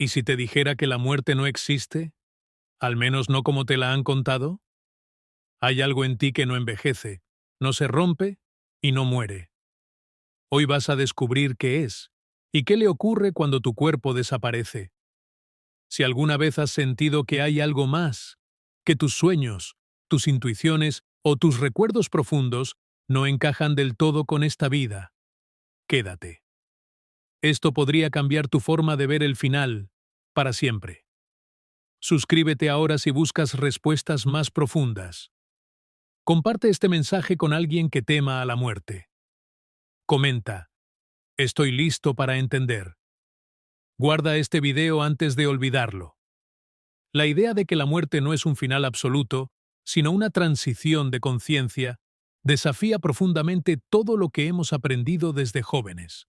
¿Y si te dijera que la muerte no existe? ¿Al menos no como te la han contado? Hay algo en ti que no envejece, no se rompe y no muere. Hoy vas a descubrir qué es y qué le ocurre cuando tu cuerpo desaparece. Si alguna vez has sentido que hay algo más, que tus sueños, tus intuiciones o tus recuerdos profundos no encajan del todo con esta vida, quédate. Esto podría cambiar tu forma de ver el final, para siempre. Suscríbete ahora si buscas respuestas más profundas. Comparte este mensaje con alguien que tema a la muerte. Comenta: estoy listo para entender. Guarda este video antes de olvidarlo. La idea de que la muerte no es un final absoluto, sino una transición de conciencia, desafía profundamente todo lo que hemos aprendido desde jóvenes.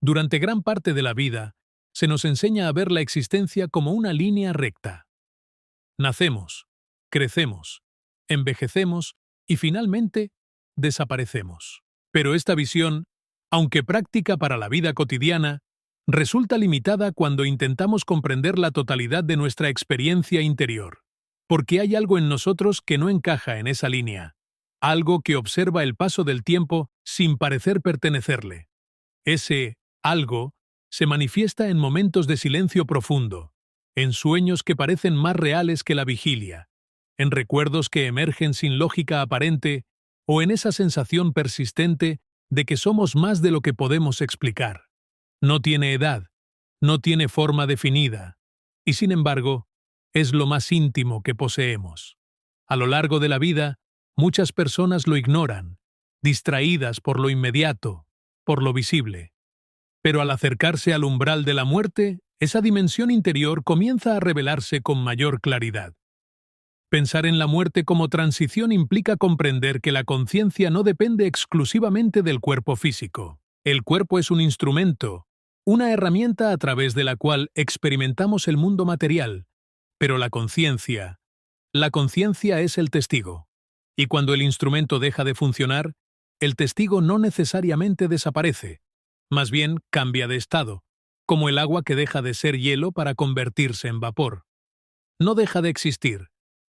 Durante gran parte de la vida, se nos enseña a ver la existencia como una línea recta. Nacemos, crecemos, envejecemos y finalmente desaparecemos. Pero esta visión, aunque práctica para la vida cotidiana, resulta limitada cuando intentamos comprender la totalidad de nuestra experiencia interior, porque hay algo en nosotros que no encaja en esa línea, algo que observa el paso del tiempo sin parecer pertenecerle. Ese algo se manifiesta en momentos de silencio profundo, en sueños que parecen más reales que la vigilia, en recuerdos que emergen sin lógica aparente o en esa sensación persistente de que somos más de lo que podemos explicar. No tiene edad, no tiene forma definida, y sin embargo, es lo más íntimo que poseemos. A lo largo de la vida, muchas personas lo ignoran, distraídas por lo inmediato, por lo visible. Pero al acercarse al umbral de la muerte, esa dimensión interior comienza a revelarse con mayor claridad. Pensar en la muerte como transición implica comprender que la conciencia no depende exclusivamente del cuerpo físico. El cuerpo es un instrumento, una herramienta a través de la cual experimentamos el mundo material, pero la conciencia es el testigo. Y cuando el instrumento deja de funcionar, el testigo no necesariamente desaparece, más bien cambia de estado, como el agua que deja de ser hielo para convertirse en vapor. No deja de existir,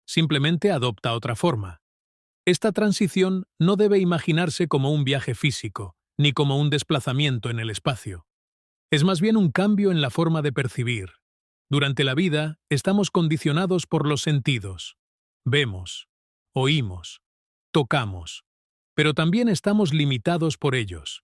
simplemente adopta otra forma. Esta transición no debe imaginarse como un viaje físico, ni como un desplazamiento en el espacio. Es más bien un cambio en la forma de percibir. Durante la vida, estamos condicionados por los sentidos. Vemos, oímos, tocamos, pero también estamos limitados por ellos.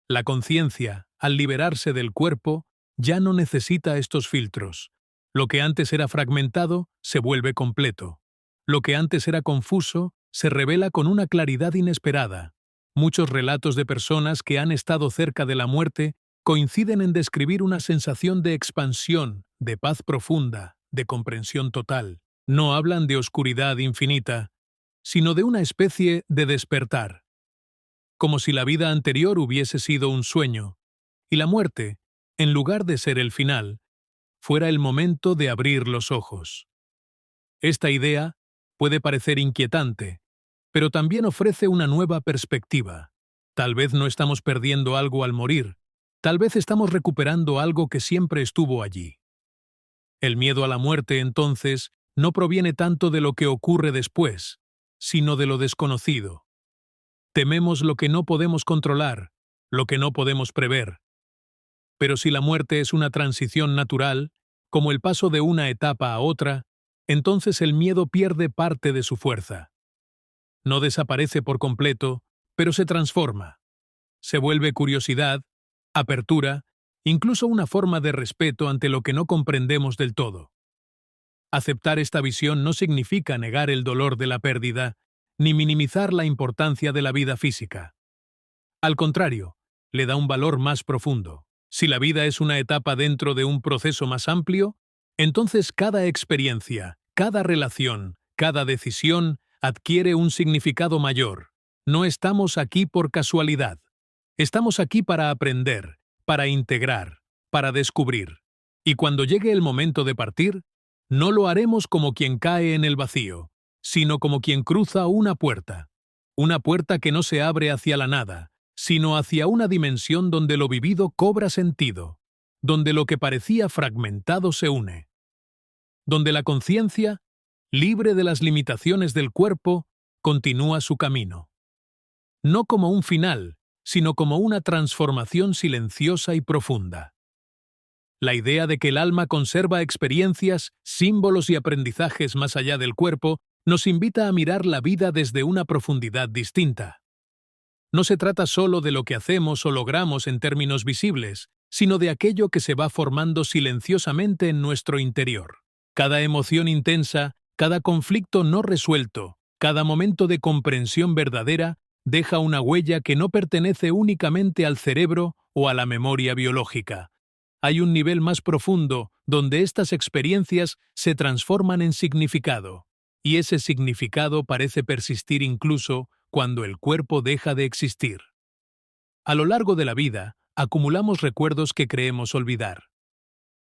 La conciencia, al liberarse del cuerpo, ya no necesita estos filtros. Lo que antes era fragmentado se vuelve completo. Lo que antes era confuso se revela con una claridad inesperada. Muchos relatos de personas que han estado cerca de la muerte coinciden en describir una sensación de expansión, de paz profunda, de comprensión total. No hablan de oscuridad infinita, sino de una especie de despertar. Como si la vida anterior hubiese sido un sueño, y la muerte, en lugar de ser el final, fuera el momento de abrir los ojos. Esta idea puede parecer inquietante, pero también ofrece una nueva perspectiva. Tal vez no estamos perdiendo algo al morir, tal vez estamos recuperando algo que siempre estuvo allí. El miedo a la muerte, entonces, no proviene tanto de lo que ocurre después, sino de lo desconocido. Tememos lo que no podemos controlar, lo que no podemos prever. Pero si la muerte es una transición natural, como el paso de una etapa a otra, entonces el miedo pierde parte de su fuerza. No desaparece por completo, pero se transforma. Se vuelve curiosidad, apertura, incluso una forma de respeto ante lo que no comprendemos del todo. Aceptar esta visión no significa negar el dolor de la pérdida, ni minimizar la importancia de la vida física. Al contrario, le da un valor más profundo. Si la vida es una etapa dentro de un proceso más amplio, entonces cada experiencia, cada relación, cada decisión adquiere un significado mayor. No estamos aquí por casualidad. Estamos aquí para aprender, para integrar, para descubrir. Y cuando llegue el momento de partir, no lo haremos como quien cae en el vacío, sino como quien cruza una puerta que no se abre hacia la nada, sino hacia una dimensión donde lo vivido cobra sentido, donde lo que parecía fragmentado se une, donde la conciencia, libre de las limitaciones del cuerpo, continúa su camino. No como un final, sino como una transformación silenciosa y profunda. La idea de que el alma conserva experiencias, símbolos y aprendizajes más allá del cuerpo nos invita a mirar la vida desde una profundidad distinta. No se trata solo de lo que hacemos o logramos en términos visibles, sino de aquello que se va formando silenciosamente en nuestro interior. Cada emoción intensa, cada conflicto no resuelto, cada momento de comprensión verdadera deja una huella que no pertenece únicamente al cerebro o a la memoria biológica. Hay un nivel más profundo donde estas experiencias se transforman en significado, y ese significado parece persistir incluso cuando el cuerpo deja de existir. A lo largo de la vida, acumulamos recuerdos que creemos olvidar.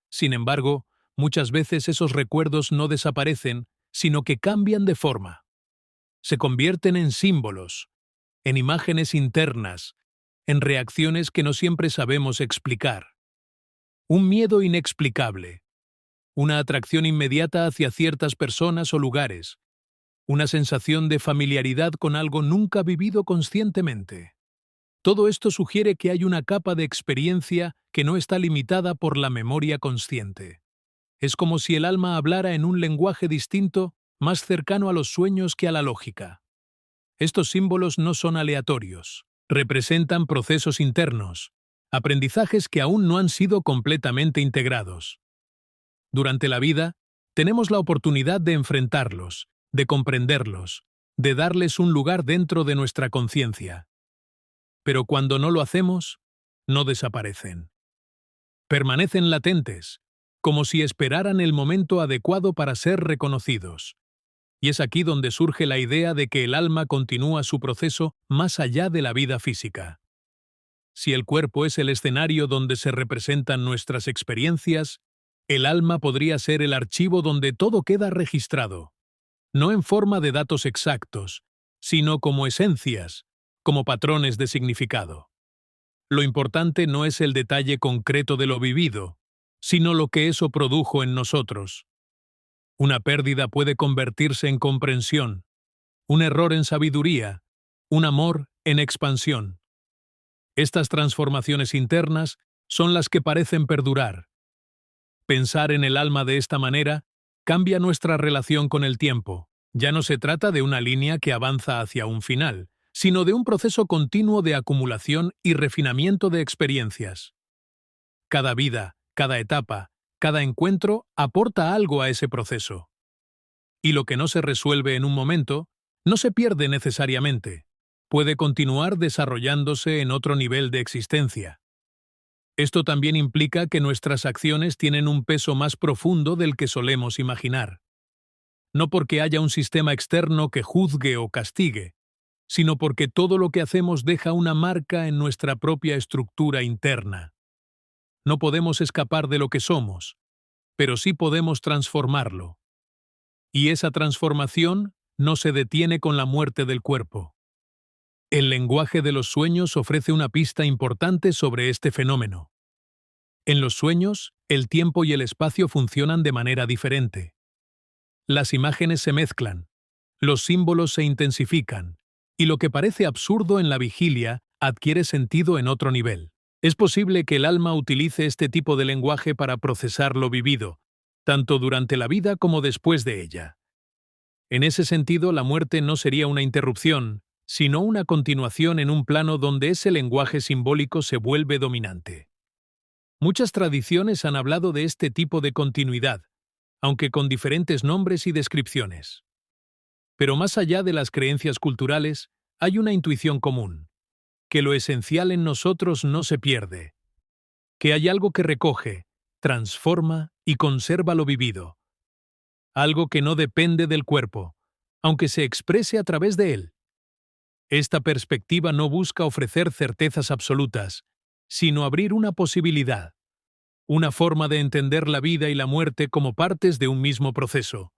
Sin embargo, muchas veces esos recuerdos no desaparecen, sino que cambian de forma. Se convierten en símbolos, en imágenes internas, en reacciones que no siempre sabemos explicar. Un miedo inexplicable, una atracción inmediata hacia ciertas personas o lugares, una sensación de familiaridad con algo nunca vivido conscientemente. Todo esto sugiere que hay una capa de experiencia que no está limitada por la memoria consciente. Es como si el alma hablara en un lenguaje distinto, más cercano a los sueños que a la lógica. Estos símbolos no son aleatorios, representan procesos internos, aprendizajes que aún no han sido completamente integrados. Durante la vida, tenemos la oportunidad de enfrentarlos, de comprenderlos, de darles un lugar dentro de nuestra conciencia. Pero cuando no lo hacemos, no desaparecen. Permanecen latentes, como si esperaran el momento adecuado para ser reconocidos. Y es aquí donde surge la idea de que el alma continúa su proceso más allá de la vida física. Si el cuerpo es el escenario donde se representan nuestras experiencias, el alma podría ser el archivo donde todo queda registrado, no en forma de datos exactos, sino como esencias, como patrones de significado. Lo importante no es el detalle concreto de lo vivido, sino lo que eso produjo en nosotros. Una pérdida puede convertirse en comprensión, un error en sabiduría, un amor en expansión. Estas transformaciones internas son las que parecen perdurar. Pensar en el alma de esta manera cambia nuestra relación con el tiempo. Ya no se trata de una línea que avanza hacia un final, sino de un proceso continuo de acumulación y refinamiento de experiencias. Cada vida, cada etapa, cada encuentro aporta algo a ese proceso. Y lo que no se resuelve en un momento, no se pierde necesariamente. Puede continuar desarrollándose en otro nivel de existencia. Esto también implica que nuestras acciones tienen un peso más profundo del que solemos imaginar. No porque haya un sistema externo que juzgue o castigue, sino porque todo lo que hacemos deja una marca en nuestra propia estructura interna. No podemos escapar de lo que somos, pero sí podemos transformarlo. Y esa transformación no se detiene con la muerte del cuerpo. El lenguaje de los sueños ofrece una pista importante sobre este fenómeno. En los sueños, el tiempo y el espacio funcionan de manera diferente. Las imágenes se mezclan, los símbolos se intensifican, y lo que parece absurdo en la vigilia adquiere sentido en otro nivel. Es posible que el alma utilice este tipo de lenguaje para procesar lo vivido, tanto durante la vida como después de ella. En ese sentido, la muerte no sería una interrupción, sino una continuación en un plano donde ese lenguaje simbólico se vuelve dominante. Muchas tradiciones han hablado de este tipo de continuidad, aunque con diferentes nombres y descripciones. Pero más allá de las creencias culturales, hay una intuición común, que lo esencial en nosotros no se pierde, que hay algo que recoge, transforma y conserva lo vivido, algo que no depende del cuerpo, aunque se exprese a través de él. Esta perspectiva no busca ofrecer certezas absolutas, sino abrir una posibilidad, una forma de entender la vida y la muerte como partes de un mismo proceso.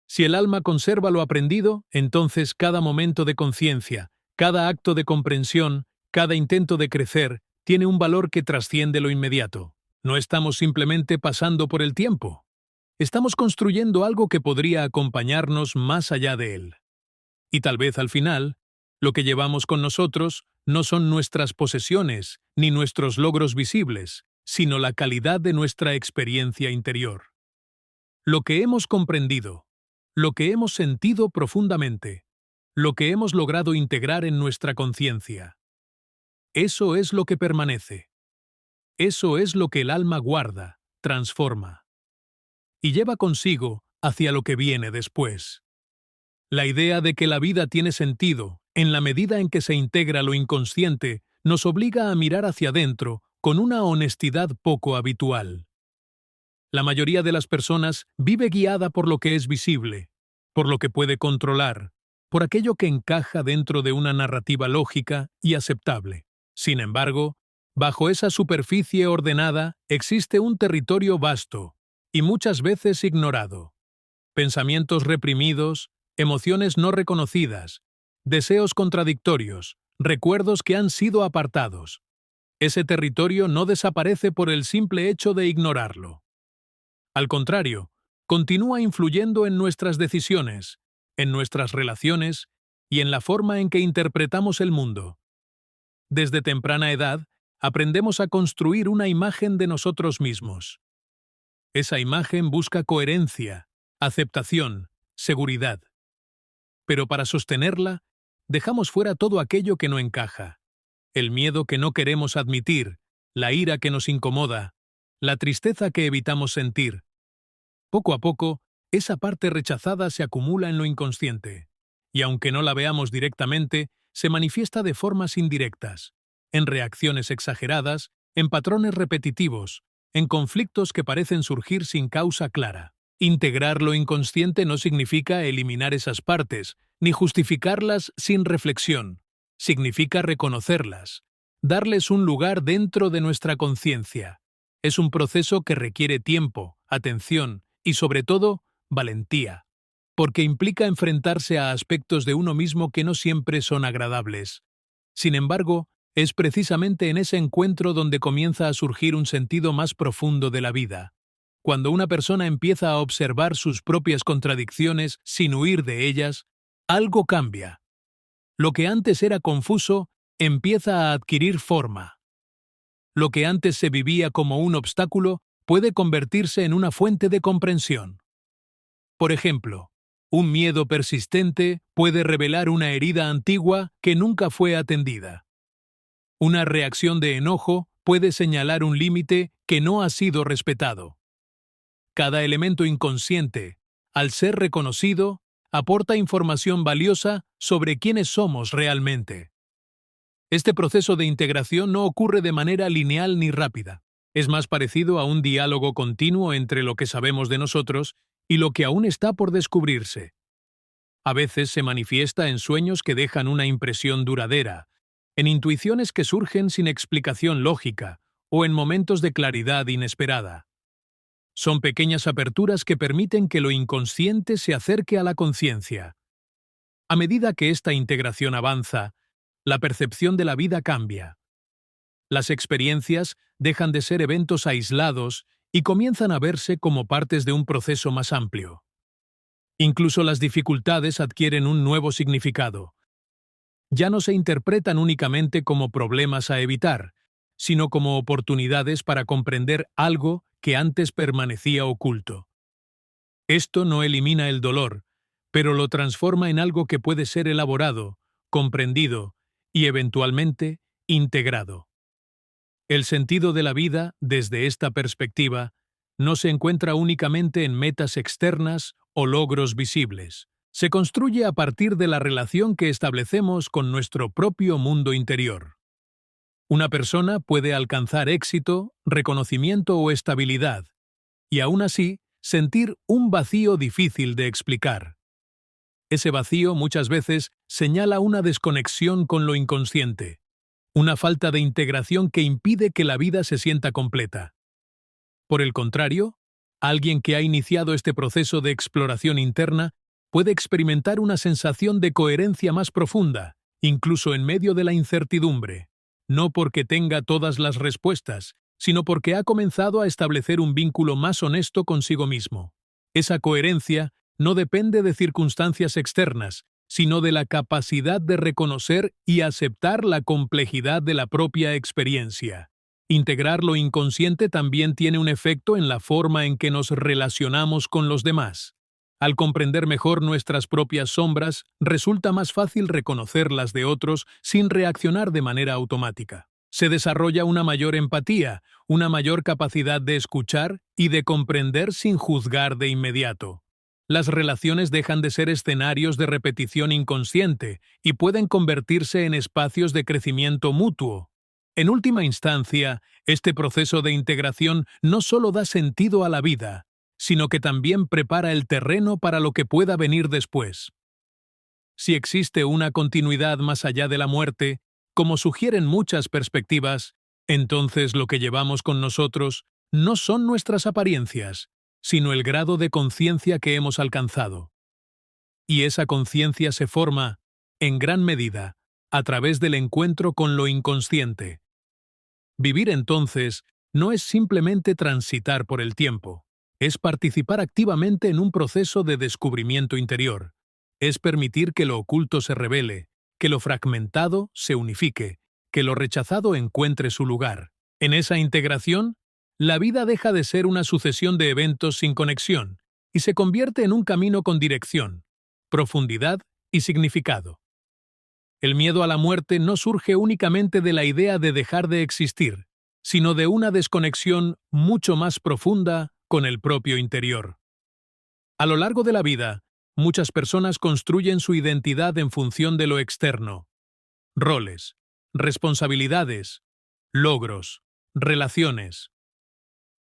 Si el alma conserva lo aprendido, entonces cada momento de conciencia, cada acto de comprensión, cada intento de crecer, tiene un valor que trasciende lo inmediato. No estamos simplemente pasando por el tiempo. Estamos construyendo algo que podría acompañarnos más allá de él. Y tal vez al final, lo que llevamos con nosotros no son nuestras posesiones ni nuestros logros visibles, sino la calidad de nuestra experiencia interior. Lo que hemos comprendido, lo que hemos sentido profundamente, lo que hemos logrado integrar en nuestra conciencia. Eso es lo que permanece. Eso es lo que el alma guarda, transforma y lleva consigo hacia lo que viene después. La idea de que la vida tiene sentido, en la medida en que se integra lo inconsciente, nos obliga a mirar hacia adentro con una honestidad poco habitual. La mayoría de las personas vive guiada por lo que es visible, por lo que puede controlar, por aquello que encaja dentro de una narrativa lógica y aceptable. Sin embargo, bajo esa superficie ordenada existe un territorio vasto y muchas veces ignorado. Pensamientos reprimidos, emociones no reconocidas, deseos contradictorios, recuerdos que han sido apartados. Ese territorio no desaparece por el simple hecho de ignorarlo. Al contrario, continúa influyendo en nuestras decisiones, en nuestras relaciones y en la forma en que interpretamos el mundo. Desde temprana edad, aprendemos a construir una imagen de nosotros mismos. Esa imagen busca coherencia, aceptación, seguridad. Pero para sostenerla, dejamos fuera todo aquello que no encaja. El miedo que no queremos admitir, la ira que nos incomoda, la tristeza que evitamos sentir. Poco a poco, esa parte rechazada se acumula en lo inconsciente, y aunque no la veamos directamente, se manifiesta de formas indirectas, en reacciones exageradas, en patrones repetitivos, en conflictos que parecen surgir sin causa clara. Integrar lo inconsciente no significa eliminar esas partes, ni justificarlas sin reflexión. Significa reconocerlas, darles un lugar dentro de nuestra conciencia. Es un proceso que requiere tiempo, atención y, sobre todo, valentía, porque implica enfrentarse a aspectos de uno mismo que no siempre son agradables. Sin embargo, es precisamente en ese encuentro donde comienza a surgir un sentido más profundo de la vida. Cuando una persona empieza a observar sus propias contradicciones sin huir de ellas, algo cambia. Lo que antes era confuso empieza a adquirir forma. Lo que antes se vivía como un obstáculo puede convertirse en una fuente de comprensión. Por ejemplo, un miedo persistente puede revelar una herida antigua que nunca fue atendida. Una reacción de enojo puede señalar un límite que no ha sido respetado. Cada elemento inconsciente, al ser reconocido, aporta información valiosa sobre quiénes somos realmente. Este proceso de integración no ocurre de manera lineal ni rápida. Es más parecido a un diálogo continuo entre lo que sabemos de nosotros y lo que aún está por descubrirse. A veces se manifiesta en sueños que dejan una impresión duradera, en intuiciones que surgen sin explicación lógica o en momentos de claridad inesperada. Son pequeñas aperturas que permiten que lo inconsciente se acerque a la conciencia. A medida que esta integración avanza, la percepción de la vida cambia. Las experiencias dejan de ser eventos aislados y comienzan a verse como partes de un proceso más amplio. Incluso las dificultades adquieren un nuevo significado. Ya no se interpretan únicamente como problemas a evitar, sino como oportunidades para comprender algo que antes permanecía oculto. Esto no elimina el dolor, pero lo transforma en algo que puede ser elaborado, comprendido y, eventualmente, integrado. El sentido de la vida, desde esta perspectiva, no se encuentra únicamente en metas externas o logros visibles. Se construye a partir de la relación que establecemos con nuestro propio mundo interior. Una persona puede alcanzar éxito, reconocimiento o estabilidad, y aún así sentir un vacío difícil de explicar. Ese vacío muchas veces señala una desconexión con lo inconsciente, una falta de integración que impide que la vida se sienta completa. Por el contrario, alguien que ha iniciado este proceso de exploración interna puede experimentar una sensación de coherencia más profunda, incluso en medio de la incertidumbre. no porque tenga todas las respuestas, sino porque ha comenzado a establecer un vínculo más honesto consigo mismo. Esa coherencia no depende de circunstancias externas, sino de la capacidad de reconocer y aceptar la complejidad de la propia experiencia. Integrar lo inconsciente también tiene un efecto en la forma en que nos relacionamos con los demás. Al comprender mejor nuestras propias sombras, resulta más fácil reconocer las de otros sin reaccionar de manera automática. Se desarrolla una mayor empatía, una mayor capacidad de escuchar y de comprender sin juzgar de inmediato. Las relaciones dejan de ser escenarios de repetición inconsciente y pueden convertirse en espacios de crecimiento mutuo. En última instancia, este proceso de integración no solo da sentido a la vida, sino que también prepara el terreno para lo que pueda venir después. Si existe una continuidad más allá de la muerte, como sugieren muchas perspectivas, entonces lo que llevamos con nosotros no son nuestras apariencias, sino el grado de conciencia que hemos alcanzado. Y esa conciencia se forma, en gran medida, a través del encuentro con lo inconsciente. Vivir entonces no es simplemente transitar por el tiempo, es participar activamente en un proceso de descubrimiento interior, es permitir que lo oculto se revele, que lo fragmentado se unifique, que lo rechazado encuentre su lugar. En esa integración, la vida deja de ser una sucesión de eventos sin conexión y se convierte en un camino con dirección, profundidad y significado. El miedo a la muerte no surge únicamente de la idea de dejar de existir, sino de una desconexión mucho más profunda con el propio interior. A lo largo de la vida, muchas personas construyen su identidad en función de lo externo. Roles, responsabilidades, logros, relaciones.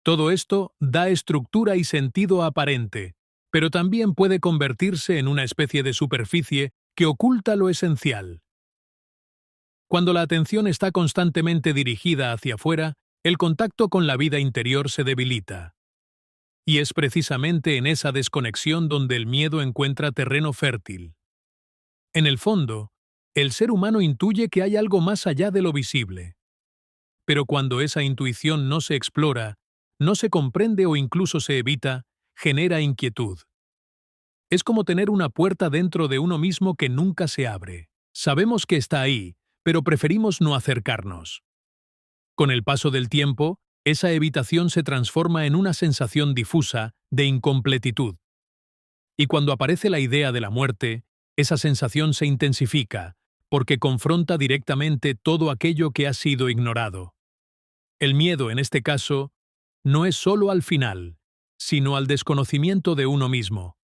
Todo esto da estructura y sentido aparente, pero también puede convertirse en una especie de superficie que oculta lo esencial. Cuando la atención está constantemente dirigida hacia afuera, el contacto con la vida interior se debilita. Y es precisamente en esa desconexión donde el miedo encuentra terreno fértil. En el fondo, el ser humano intuye que hay algo más allá de lo visible. Pero cuando esa intuición no se explora, no se comprende o incluso se evita, genera inquietud. Es como tener una puerta dentro de uno mismo que nunca se abre. Sabemos que está ahí, pero preferimos no acercarnos. Con el paso del tiempo, esa evitación se transforma en una sensación difusa de incompletitud. Y cuando aparece la idea de la muerte, esa sensación se intensifica, porque confronta directamente todo aquello que ha sido ignorado. El miedo, en este caso, no es solo al final, sino al desconocimiento de uno mismo.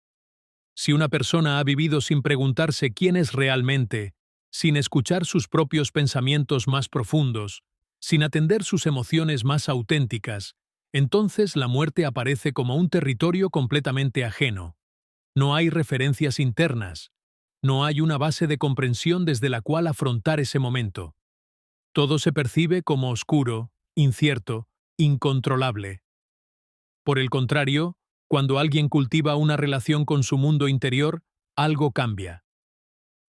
Si una persona ha vivido sin preguntarse quién es realmente, sin escuchar sus propios pensamientos más profundos, sin atender sus emociones más auténticas, entonces la muerte aparece como un territorio completamente ajeno. No hay referencias internas, no hay una base de comprensión desde la cual afrontar ese momento. Todo se percibe como oscuro, incierto, incontrolable. Por el contrario, cuando alguien cultiva una relación con su mundo interior, algo cambia.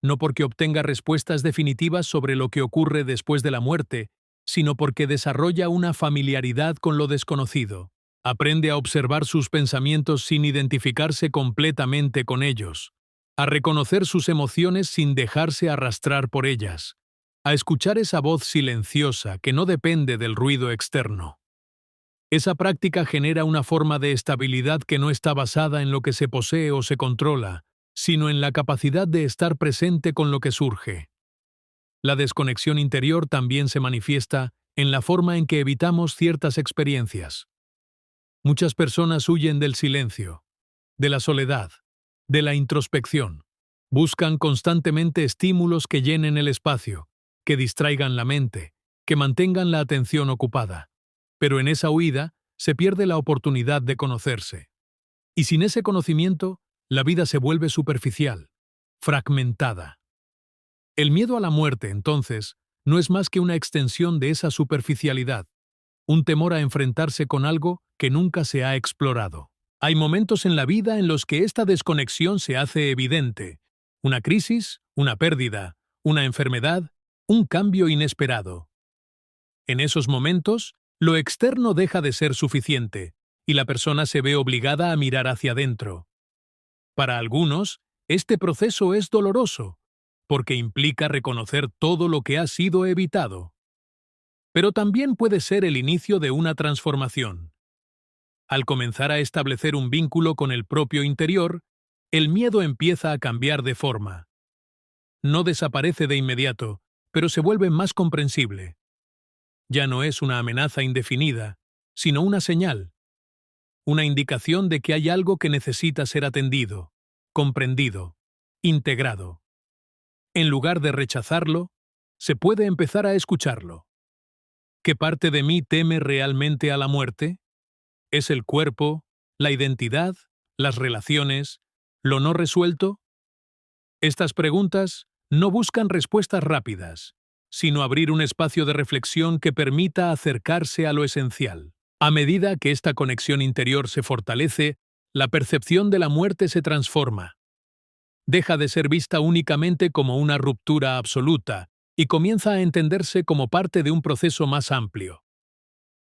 No porque obtenga respuestas definitivas sobre lo que ocurre después de la muerte, sino porque desarrolla una familiaridad con lo desconocido. Aprende a observar sus pensamientos sin identificarse completamente con ellos, a reconocer sus emociones sin dejarse arrastrar por ellas, a escuchar esa voz silenciosa que no depende del ruido externo. Esa práctica genera una forma de estabilidad que no está basada en lo que se posee o se controla, sino en la capacidad de estar presente con lo que surge. La desconexión interior también se manifiesta en la forma en que evitamos ciertas experiencias. Muchas personas huyen del silencio, de la soledad, de la introspección. Buscan constantemente estímulos que llenen el espacio, que distraigan la mente, que mantengan la atención ocupada. Pero en esa huida se pierde la oportunidad de conocerse. Y sin ese conocimiento, la vida se vuelve superficial, fragmentada. El miedo a la muerte, entonces, no es más que una extensión de esa superficialidad, un temor a enfrentarse con algo que nunca se ha explorado. Hay momentos en la vida en los que esta desconexión se hace evidente. Una crisis, una pérdida, una enfermedad, un cambio inesperado. En esos momentos, lo externo deja de ser suficiente, y la persona se ve obligada a mirar hacia adentro. Para algunos, este proceso es doloroso, porque implica reconocer todo lo que ha sido evitado. Pero también puede ser el inicio de una transformación. Al comenzar a establecer un vínculo con el propio interior, el miedo empieza a cambiar de forma. No desaparece de inmediato, pero se vuelve más comprensible. Ya no es una amenaza indefinida, sino una señal, una indicación de que hay algo que necesita ser atendido, comprendido, integrado. En lugar de rechazarlo, se puede empezar a escucharlo. ¿Qué parte de mí teme realmente a la muerte? ¿Es el cuerpo, la identidad, las relaciones, lo no resuelto? Estas preguntas no buscan respuestas rápidas, sino abrir un espacio de reflexión que permita acercarse a lo esencial. A medida que esta conexión interior se fortalece, la percepción de la muerte se transforma. Deja de ser vista únicamente como una ruptura absoluta y comienza a entenderse como parte de un proceso más amplio.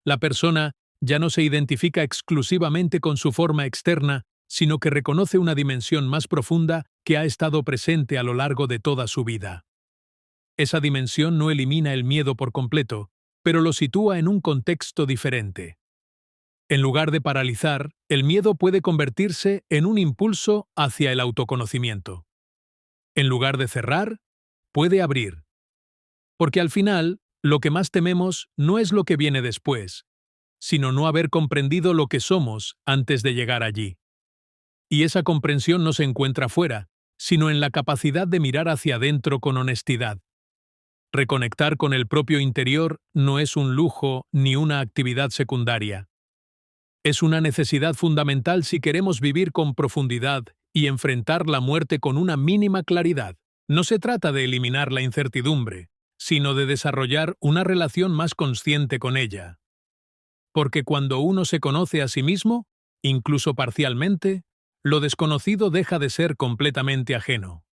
La persona ya no se identifica exclusivamente con su forma externa, sino que reconoce una dimensión más profunda que ha estado presente a lo largo de toda su vida. Esa dimensión no elimina el miedo por completo, pero lo sitúa en un contexto diferente. En lugar de paralizar, el miedo puede convertirse en un impulso hacia el autoconocimiento. En lugar de cerrar, puede abrir. Porque al final, lo que más tememos no es lo que viene después, sino no haber comprendido lo que somos antes de llegar allí. Y esa comprensión no se encuentra fuera, sino en la capacidad de mirar hacia adentro con honestidad. Reconectar con el propio interior no es un lujo ni una actividad secundaria. Es una necesidad fundamental si queremos vivir con profundidad y enfrentar la muerte con una mínima claridad. No se trata de eliminar la incertidumbre, sino de desarrollar una relación más consciente con ella. Porque cuando uno se conoce a sí mismo, incluso parcialmente, lo desconocido deja de ser completamente ajeno.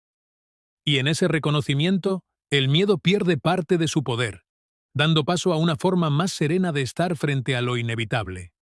Y en ese reconocimiento, el miedo pierde parte de su poder, dando paso a una forma más serena de estar frente a lo inevitable.